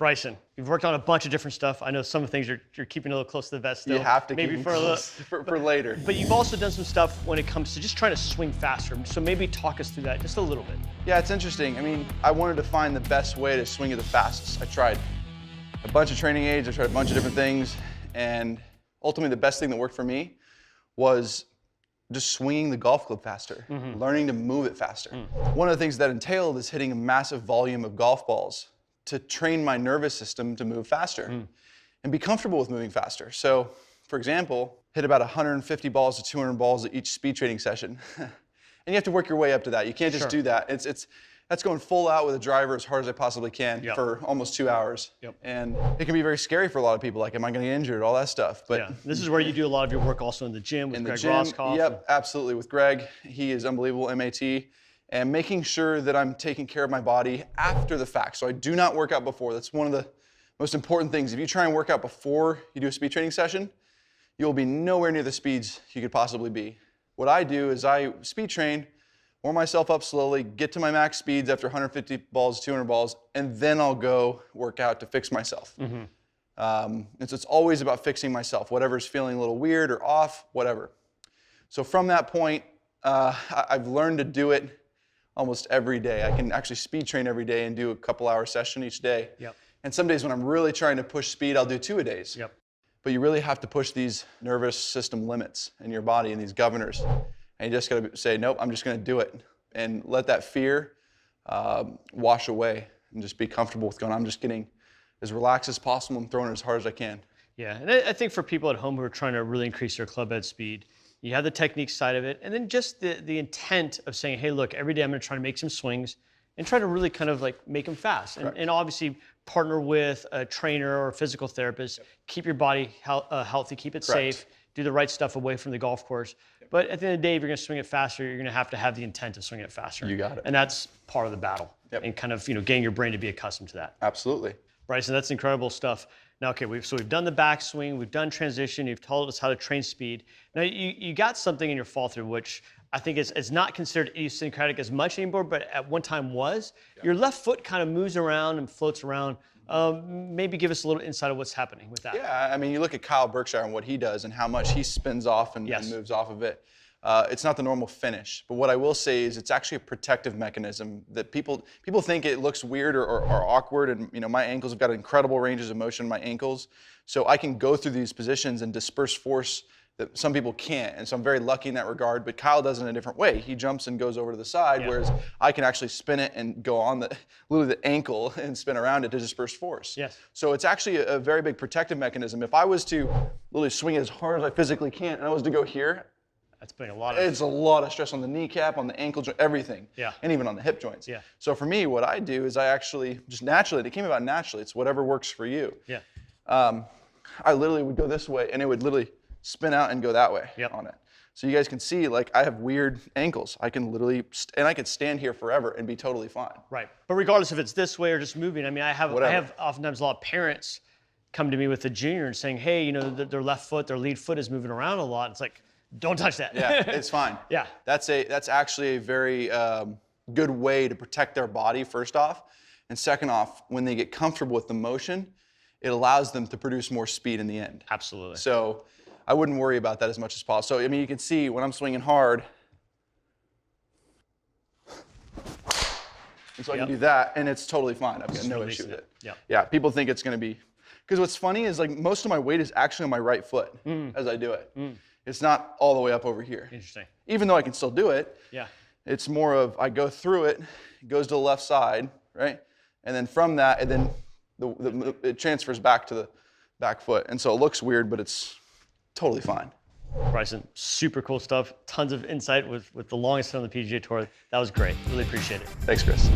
Bryson, you've worked on a bunch of different stuff. I know some of the things you're keeping a little close to the vest still. You have to maybe keep for them a little, for later. But you've also done some stuff when it comes to just trying to swing faster. So maybe talk us through that just a little bit. Yeah, it's interesting. I mean, I wanted to find the best way to swing it the fastest. I tried a bunch of training aids, I tried a bunch of different things, and ultimately the best thing that worked for me was just swinging the golf club faster, learning to move it faster. One of the things that entailed is hitting a massive volume of golf balls to train my nervous system to move faster and be comfortable with moving faster. So, for example, hit about 150 balls to 200 balls at each speed training session. And you have to work your way up to that. You can't just do that. That's going full out with a driver as hard as I possibly can for almost 2 hours. And it can be very scary for a lot of people, like, am I going to get injured, all that stuff. But this is where you do a lot of your work also in the gym with Greg Roscoff. Yep, absolutely, with Greg. He is unbelievable, MAT. And making sure that I'm taking care of my body after the fact. So I do not work out before. That's one of the most important things. If you try and work out before you do a speed training session, you'll be nowhere near the speeds you could possibly be. What I do is I speed train, warm myself up slowly, get to my max speeds after 150 balls, 200 balls, and then I'll go work out to fix myself. And so it's always about fixing myself, whatever's feeling a little weird or off, whatever. So from that point, I've learned to do it almost every day. I can actually speed train every day and do a couple-hour session each day. And some days when I'm really trying to push speed, I'll do 2-a-days. But you really have to push these nervous system limits in your body and these governors. And you just got to say, nope, I'm just going to do it. And let that fear wash away and just be comfortable with going, I'm just getting as relaxed as possible and throwing it as hard as I can. Yeah, and I think for people at home who are trying to really increase their club head speed, you have the technique side of it, and then just the intent of saying, hey, look, every day I'm going to try to make some swings and try to really kind of like make them fast. And obviously partner with a trainer or a physical therapist, keep your body healthy, keep it safe, do the right stuff away from the golf course. But at the end of the day, if you're going to swing it faster, you're going to have the intent of swinging it faster. You got it. And that's part of the battle. And kind of, getting your brain to be accustomed to that. Absolutely. Bryson, that's incredible stuff. Now, okay, we've done the backswing, we've done transition, you've told us how to train speed. Now, you got something in your fall through, which I think is not considered idiosyncratic as much anymore, but at one time was. Your left foot kind of moves around and floats around. Maybe give us a little insight of what's happening with that. Yeah, I mean, you look at Kyle Berkshire and what he does and how much he spins off and moves off of it. It's not the normal finish, but what I will say is it's actually a protective mechanism that people think it looks weird or awkward, and my ankles have got incredible ranges of motion in my ankles, so I can go through these positions and disperse force that some people can't, and so I'm very lucky in that regard, but Kyle does it in a different way. He jumps and goes over to the side, whereas I can actually spin it and go on literally the ankle and spin around it to disperse force. So it's actually a very big protective mechanism. If I was to literally swing it as hard as I physically can and I was to go here, that's putting a lot of... It's a lot of stress on the kneecap, on the ankle joint, everything. And even on the hip joints. So for me, what I do is I actually, just naturally, it came about naturally. It's whatever works for you. I literally would go this way and it would literally spin out and go that way on it. So you guys can see, like, I have weird ankles. I can literally, and I could stand here forever and be totally fine. But regardless if it's this way or just moving, I mean, I have oftentimes a lot of parents come to me with a junior and saying, hey, their left foot, their lead foot is moving around a lot. It's like, don't touch that. It's fine. That's actually a very good way to protect their body, first off. And second off, when they get comfortable with the motion, it allows them to produce more speed in the end. Absolutely. So I wouldn't worry about that as much as possible. So, I mean, you can see when I'm swinging hard, and so I can do that, and it's totally fine. I've got no issue with it. People think it's going to be, because what's funny is, like, most of my weight is actually on my right foot as I do it. It's not all the way up over here. Interesting. Even though I can still do it, it's more of I go through it, it goes to the left side, right? And then from that, and then it transfers back to the back foot. And so it looks weird, but it's totally fine. Bryson, super cool stuff. Tons of insight with the longest on the PGA Tour. That was great. Really appreciate it. Thanks, Chris.